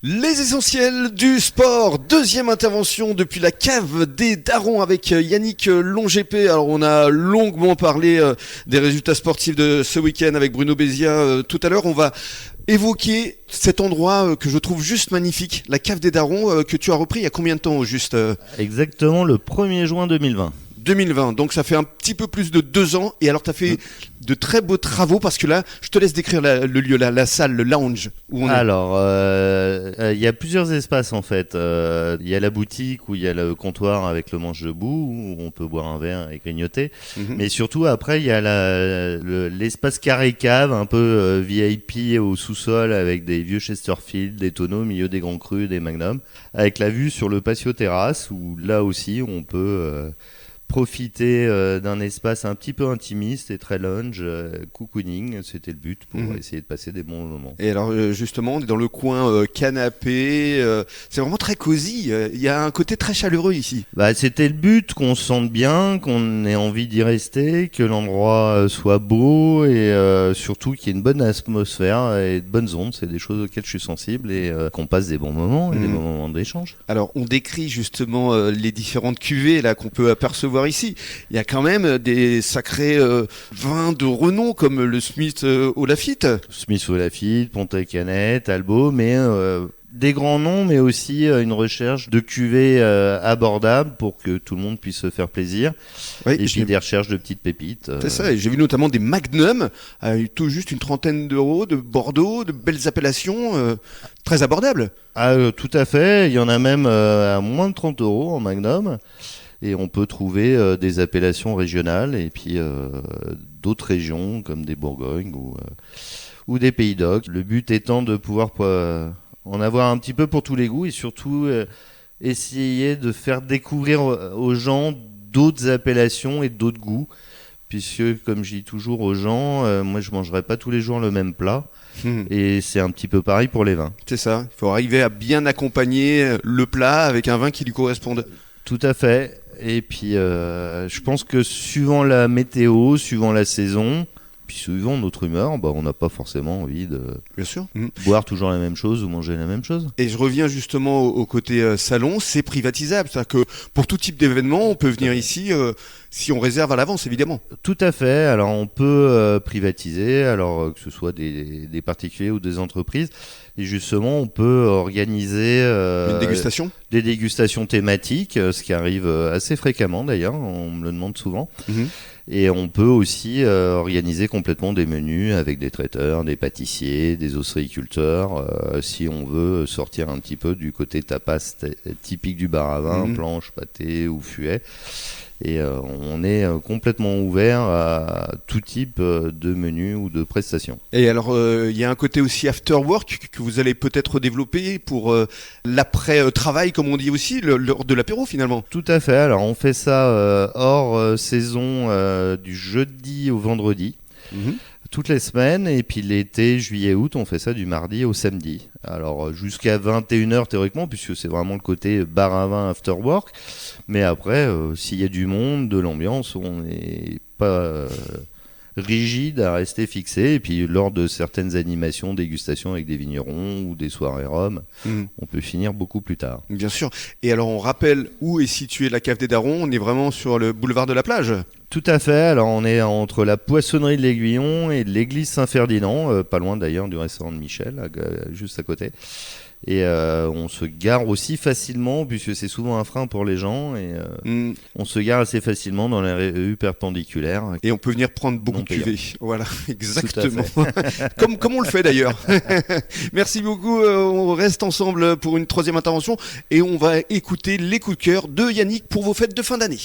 Les essentiels du sport, deuxième intervention depuis la cave des Darons avec Yannick Longépé. Alors on a longuement parlé des résultats sportifs de ce week-end avec Bruno Bézia tout à l'heure. On va évoquer cet endroit que je trouve juste magnifique, la cave des Darons, que tu as repris il y a combien de temps juste Exactement le 1er juin 2020. 2020, donc ça fait un petit peu plus de 2 ans. Et alors tu as fait de très beaux travaux parce que là, je te laisse décrire le lieu, la salle, le lounge où on est. Alors, il y a plusieurs espaces en fait. Il y a la boutique où il y a le comptoir avec le manche debout où on peut boire un verre et grignoter. Mais surtout après, il y a l'espace carré cave, un peu VIP au sous-sol avec des vieux Chesterfield, des tonneaux au milieu des grands crus, des magnums, avec la vue sur le patio terrasse où là aussi on peut profiter d'un espace un petit peu intimiste et très lounge, cocooning, c'était le but pour essayer de passer des bons moments. Et alors justement, on est dans le coin canapé, c'est vraiment très cosy, il y a un côté très chaleureux ici. C'était le but, qu'on se sente bien, qu'on ait envie d'y rester, que l'endroit soit beau et surtout qu'il y ait une bonne atmosphère et de bonnes ondes, c'est des choses auxquelles je suis sensible et qu'on passe des bons moments et des bons moments d'échange. Alors on décrit justement les différentes cuvées là qu'on peut apercevoir ici. Il y a quand même des sacrés vins de renom comme le Smith au Lafite. Smith au Lafite, Pontet-Canet, Talbot, mais des grands noms, mais aussi une recherche de cuvées abordables pour que tout le monde puisse se faire plaisir. Oui, et puis des recherches de petites pépites. C'est ça, et j'ai vu notamment des Magnum à tout juste une trentaine d'euros, de Bordeaux, de belles appellations très abordables. Tout à fait, il y en a même à moins de 30 euros en Magnum. Et on peut trouver des appellations régionales et puis d'autres régions comme des Bourgognes ou des Pays d'Oc. Le but étant de pouvoir en avoir un petit peu pour tous les goûts et surtout essayer de faire découvrir aux gens d'autres appellations et d'autres goûts. Puisque, comme je dis toujours aux gens, moi je ne mangerai pas tous les jours le même plat. Et c'est un petit peu pareil pour les vins. C'est ça, il faut arriver à bien accompagner le plat avec un vin qui lui corresponde. Tout à fait. Et puis, je pense que suivant la météo, suivant la saison, puis suivant notre humeur, on n'a pas forcément envie de boire toujours la même chose ou manger la même chose. Et je reviens justement au côté salon, c'est privatisable. C'est-à-dire que pour tout type d'événement, on peut venir ici si on réserve à l'avance, évidemment. Tout à fait. Alors, on peut privatiser, alors que ce soit des particuliers ou des entreprises. Et justement, on peut organiser une dégustation, des dégustations thématiques, ce qui arrive assez fréquemment d'ailleurs, on me le demande souvent. Et on peut aussi organiser complètement des menus avec des traiteurs, des pâtissiers, des ostréiculteurs, si on veut sortir un petit peu du côté tapas typique du bar à vin, planche, pâté ou fuet. Et on est complètement ouvert à tout type de menus ou de prestations. Et alors, il y a un côté aussi after work que vous allez peut-être développer pour l'après-travail, comme on dit aussi, l'heure de l'apéro finalement. Tout à fait. Alors, on fait ça hors saison du jeudi au vendredi. Toutes les semaines, et puis l'été, juillet-août, on fait ça du mardi au samedi. Alors jusqu'à 21h théoriquement, puisque c'est vraiment le côté bar à vin after work. Mais après, s'il y a du monde, de l'ambiance, on n'est pas rigide à rester fixé. Et puis lors de certaines animations, dégustations avec des vignerons ou des soirées rhum, on peut finir beaucoup plus tard. Bien sûr. Et alors on rappelle où est située la cave des Darons. On est vraiment sur le boulevard de la Plage. Tout à fait, alors on est entre la poissonnerie de l'Aiguillon et l'église Saint-Ferdinand, pas loin d'ailleurs du restaurant de Michel, juste à côté. Et on se gare aussi facilement, puisque c'est souvent un frein pour les gens, et on se gare assez facilement dans les rues perpendiculaires. Et on peut venir prendre beaucoup de cuvées. Voilà, exactement. comme on le fait d'ailleurs. Merci beaucoup, on reste ensemble pour une troisième intervention, et on va écouter les coups de cœur de Yannick pour vos fêtes de fin d'année.